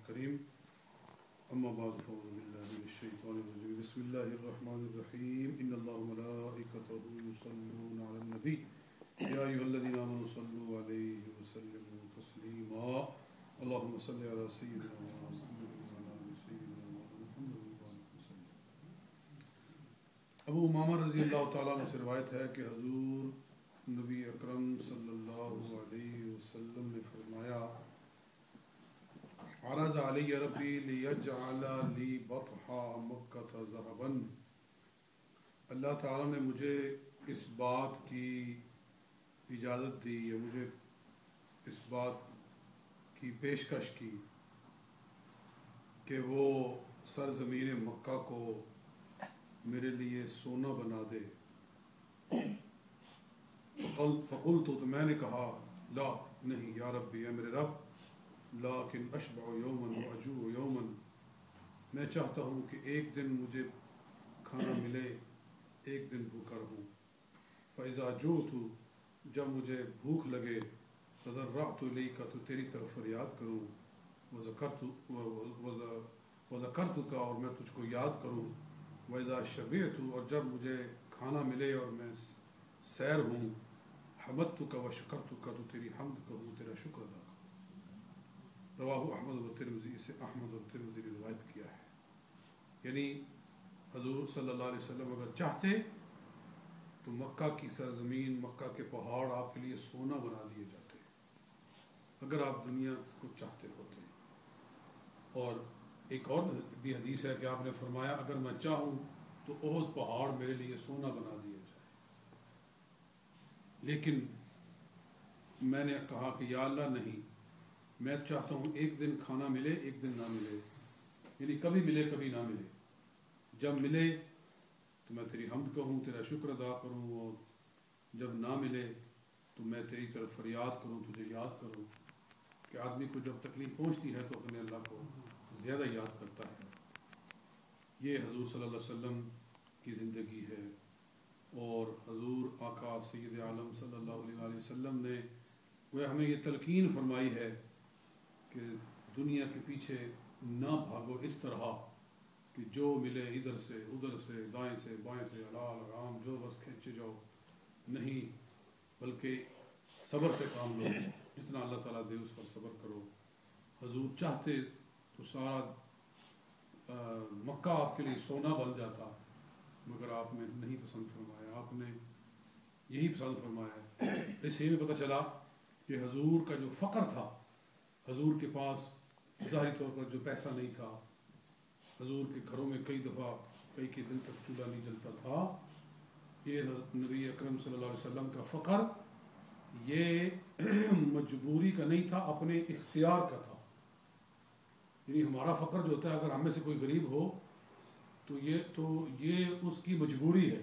الكريم أما بعد فأعوذ بالله من الشيطان الرجيم بسم الله الرحمن الرحيم إن الله وملائكته يصلون على النبي يا أيها الذين آمنوا صلوا عليه وسلموا تسليما اللهم صل على سيدنا محمد وعلى آل سيدنا محمد وسلم. ابو امامہ رضی اللہ تعالیٰ عنہ سے روایت ہے کہ حضور نبی اکرم صلی اللہ علیہ وسلم نے فرمایا عرض علی ربی لیجعل لی بطحا مکہ ذہبا، اللہ تعالیٰ نے مجھے اس بات کی اجازت دی یا مجھے اس بات کی پیشکش کی کہ وہ سرزمین مکہ کو میرے لیے سونا بنا دے. فقلت، تو میں نے کہا لا نہیں یا ربی، اے میرے رب، لیکن اشبع یوما واجوع یوما، میں چاہتا ہوں کہ ایک دن مجھے کھانا ملے، ایک دن بھوکا رہوں. فاذا جوعت، جب مجھے بھوک لگے، تضرعت الیک، تو تیری طرف فریاد کروں، وذکرتک، اور میں تجھ کو یاد کروں. وَإِذَا شَبِعْتُ، اور جب مجھے کھانا ملے اور میں سیر ہوں، حمدتک وشکرتک، تو تیری حمد کہوں، تیرا شکر ادا کروں. رواہ احمد و ترمذی، سے احمد اور ترمذی نے روایت کیا ہے. یعنی حضور صلی اللہ علیہ وسلم اگر چاہتے تو مکہ کی سرزمین، مکہ کے پہاڑ آپ کے لیے سونا بنا دیے جاتے اگر آپ دنیا کو چاہتے ہوتے. اور ایک اور بھی حدیث ہے کہ آپ نے فرمایا اگر میں چاہوں تو احد پہاڑ میرے لیے سونا بنا دیا جائے. لیکن میں نے کہا کہ یا اللہ نہیں، میں چاہتا ہوں ایک دن کھانا ملے، ایک دن نہ ملے، یعنی کبھی ملے کبھی نہ ملے. جب ملے تو میں تیری حمد کہوں، تیرا شکر ادا کروں، اور جب نہ ملے تو میں تیری طرف فریاد کروں، تجھے یاد کروں. کہ آدمی کو جب تکلیف پہنچتی ہے تو اپنے اللہ کو زیادہ یاد کرتا ہے. یہ حضور صلی اللہ علیہ وسلم کی زندگی ہے. اور حضور آقا سید عالم صلی اللہ علیہ وسلم نے وہ ہمیں یہ تلقین فرمائی ہے کہ دنیا کے پیچھے نہ بھاگو اس طرح کہ جو ملے ادھر سے ادھر سے، دائیں سے بائیں سے، حلال حرام جو بس کھینچے جاؤ. نہیں، بلکہ صبر سے کام لو، جتنا اللہ تعالیٰ دے اس پر صبر کرو. حضور چاہتے تو سارا مکہ آپ کے لیے سونا بن جاتا، مگر آپ نے نہیں پسند فرمایا. آپ نے یہی پسند فرمایا. اس سے میں پتہ چلا کہ حضور کا جو فقر تھا، حضور کے پاس ظاہری طور پر جو پیسہ نہیں تھا، حضور کے گھروں میں کئی دفعہ کئی دن تک چولہا نہیں جلتا تھا. یہ نبی اکرم صلی اللہ علیہ وسلم کا فقر یہ مجبوری کا نہیں تھا، اپنے اختیار کا تھا. یعنی ہمارا فقر جو ہوتا ہے، اگر ہم میں سے کوئی غریب ہو تو یہ اس کی مجبوری ہے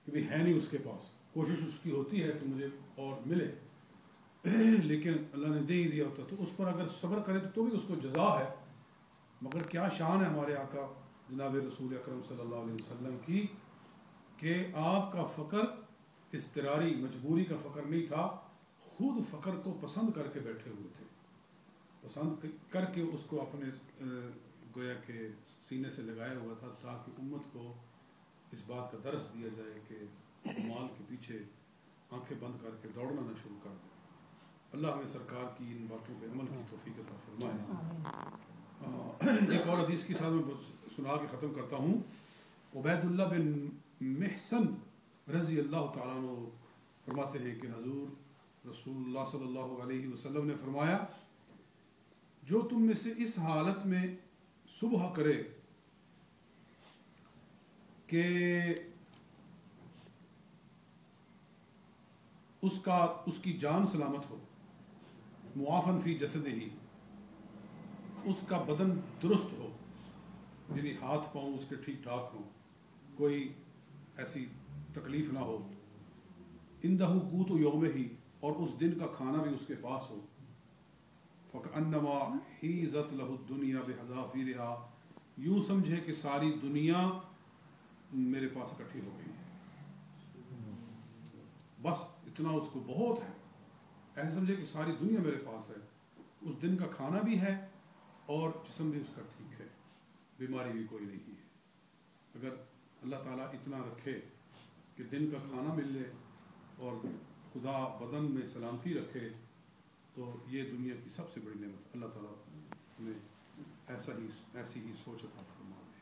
کہ بھی ہے نہیں اس کے پاس، کوشش اس کی ہوتی ہے کہ مجھے اور ملے، لیکن اللہ نے دے ہی دیا ہوتا. تو اس پر اگر صبر کرے تو بھی اس کو جزا ہے. مگر کیا شان ہے ہمارے آقا جناب رسول اکرم صلی اللہ علیہ وسلم کی کہ آپ کا فقر اضطراری مجبوری کا فقر نہیں تھا، خود فقر کو پسند کر کے بیٹھے ہوئے تھے، پسند کر کے اس کو اپنے گویا کہ سینے سے لگایا ہوا تھا، تاکہ امت کو اس بات کا درس دیا جائے کہ مال کے پیچھے آنکھیں بند کر کے دوڑنا نہ شروع کر دیں. اللہ ہمیں سرکار کی ان باتوں پہ عمل کی توفیق عطا فرمائے. ایک اور حدیث کی ساتھ میں سنا کے ختم کرتا ہوں. عبید اللہ بن محسن رضی اللہ تعالیٰ عنہ فرماتے ہیں کہ حضور رسول اللہ صلی اللہ علیہ وسلم نے فرمایا جو تم میں سے اس حالت میں صبح کرے کہ اس کی جان سلامت ہو، معافن فی جسد ہی، اس کا بدن درست ہو، یعنی ہاتھ پاؤں اس کے ٹھیک ٹھاک ہوں، کوئی ایسی تکلیف نہ ہو. اندہ قوت یوم ہی، اور اس دن کا کھانا بھی اس کے پاس ہو. فَكَأَنَّمَا حِيزَتْ لَهُ الدُّنْيَا بِحَذَافِيرِهَا، یوں سمجھے کہ ساری دنیا میرے پاس اکٹھی ہو گئی ہے، بس اتنا اس کو بہت ہے. ایسے سمجھے کہ ساری دنیا میرے پاس ہے. اس دن کا کھانا بھی ہے اور جسم بھی اس کا ٹھیک ہے، بیماری بھی کوئی نہیں ہے۔ اگر اللہ تعالیٰ اتنا رکھے کہ دن کا کھانا مل لے اور خدا بدن میں سلامتی رکھے تو یہ دنیا کی سب سے بڑی نعمت۔ اللہ تعالیٰ ہمیں ایسی ہی سوچ عطا فرما دے۔